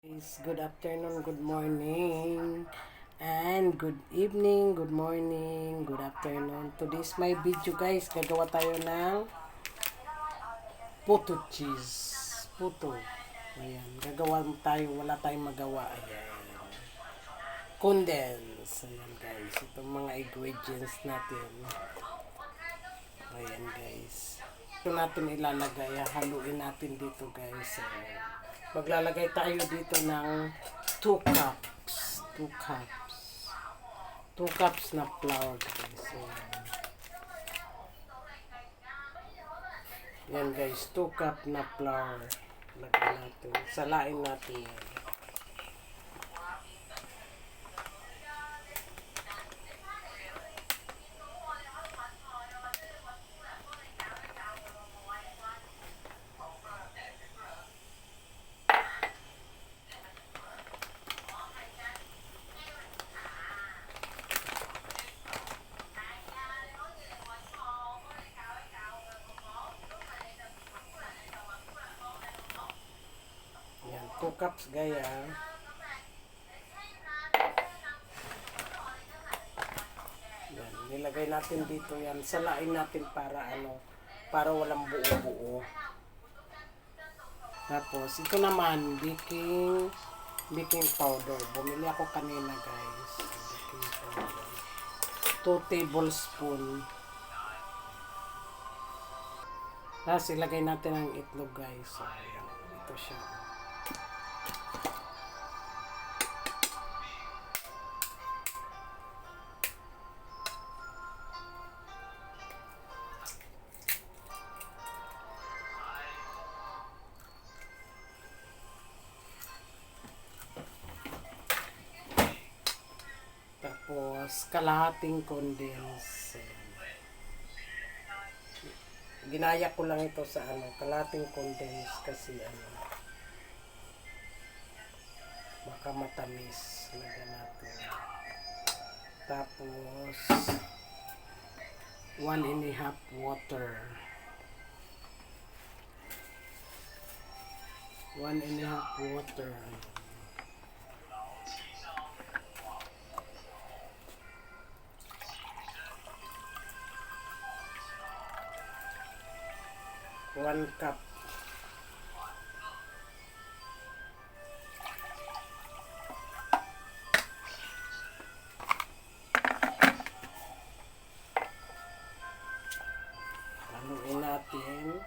Good afternoon, good morning, and good evening, good morning, good afternoon. Today's my video guys. Gagawa tayo ng puto cheese. Puto. Ayan. Gagawa tayo. Wala tayong magawa. Ayan. Condense. Ayan guys. Itong mga ingredients natin. Ayan guys. Ito natin ilalagay. Haluin natin dito guys. Ayan. Maglalagay tayo dito ng 2 cups. 2 cups. 2 cups na flour guys. Yan guys, 2 cup na flour. Lagyan natin. Salain natin yan. Yan, 2 cups gaya. Yan, nilagay natin dito yan. Salain natin para para walang buo-buo. Tapos, ito naman, baking powder. Bumili ako kanina, guys. Baking powder. 2 tablespoon. Tapos, ilagay natin ang itlog, guys. So, ayan. Ito siya. Tapos, kalahating condense. Ginaya ko lang ito sa kalahating condense kasi baka matamis. Lagyan natin. Tapos, 1.5 water. 1.5 water. One cup. Haluin natin.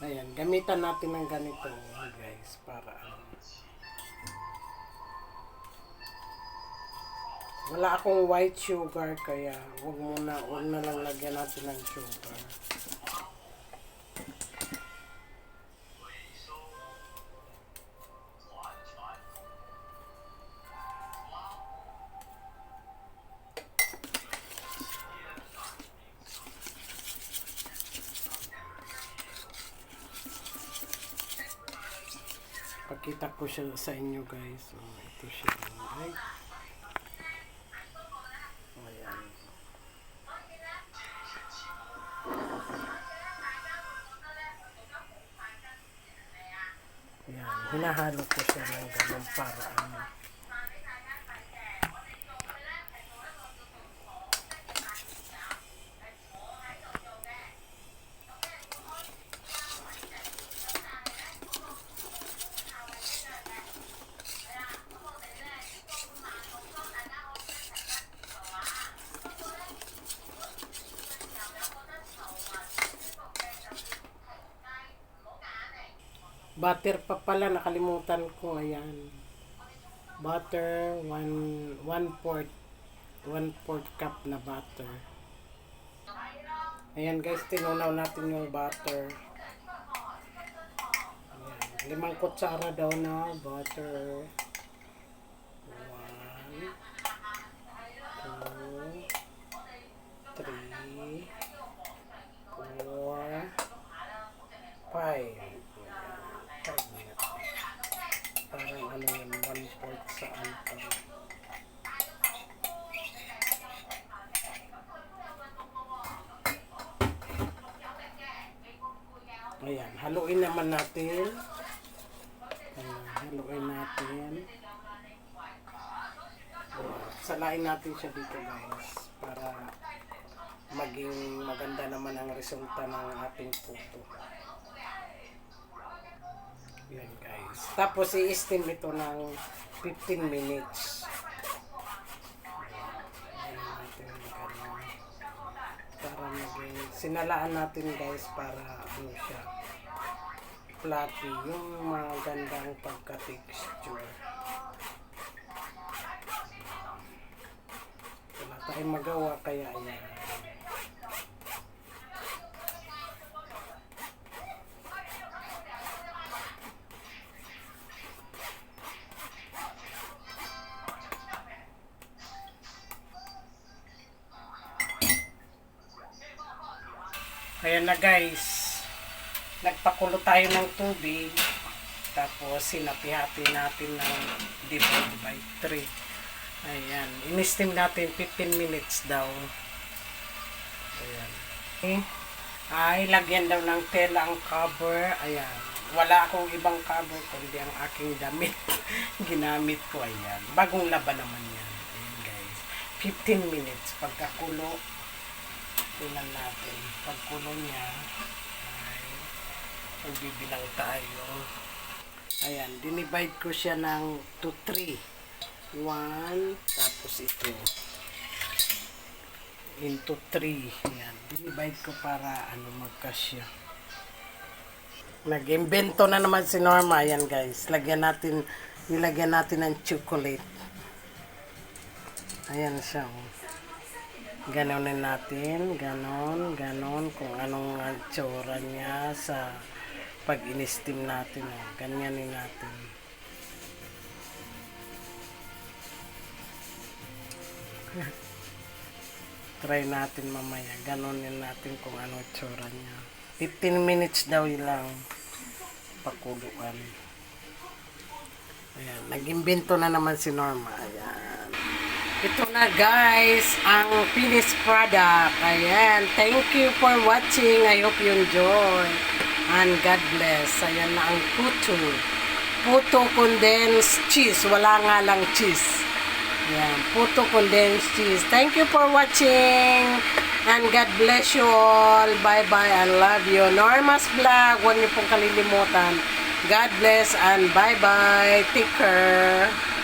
Ayan, gamitan natin ng ganito guys para wala akong white sugar kaya wag na lang lagyan natin ng sugar. Pakita ko siya sa inyo guys. So, ito siya. Right? Ayan. Ayan. Hinahalo ko siya ng ganun para butter pa pala, nakalimutan ko. Ayan. Butter, 1/4 cup na butter. Ayan guys, tinunaw natin yung butter. Ayan. 5 kutsara daw na butter. 1, 2, 3, 4, 5. Parang yun, 1/4 sa alcohol. haluin naman natin. Ayan, haluin natin. Salain natin siya dito guys para maging maganda naman ang resulta ng ating puto. Yan guys. Tapos i-steam ito ng 15 minutes. Ayan natin ganun. Para maging sinalaan natin guys para ano siya fluffy, yung magandang pagka-texture. Wala tayong magawa kaya ayan. Ayan na guys, nagpakulo tayo ng tubig, tapos sinapihati natin ng divide by 3. Ayan, in-steam natin 15 minutes daw. Ayan. Okay. Ay, lagyan daw ng tela ang cover. Ayan, wala akong ibang cover kundi ang aking damit. Ginamit ko, ayan. Bagong laban naman yan. Ayan guys, 15 minutes pagkakulo. Tingnan natin. Pagkulo niya, ay magbibilang tayo. Ayan, dinivide ko siya ng 2, 3. 1, tapos ito. Into 3. Ayan, dinivide ko para magkasya. Nag-invento na naman si Norma. Ayan guys, nilagyan natin ng chocolate. Ayan siya. Ganonin natin, ganon, kung anong tsura niya sa pag in-steam natin. Ganyanin natin. Try natin mamaya, ganonin natin kung anong tsura niya. 15 minutes daw lang pakuluan. Ayan, nag-imbento na naman si Norma. Ayan. Ito na guys, ang finished product. Ayan, thank you for watching. I hope you enjoy. And God bless. Ayan na ang puto. Puto condensed cheese. Wala nga lang cheese. Ayan, puto condensed cheese. Thank you for watching. And God bless you all. Bye-bye. I love you. Norma's Vlog. Huwag niyo pong kalilimutan. God bless and bye-bye. Take care.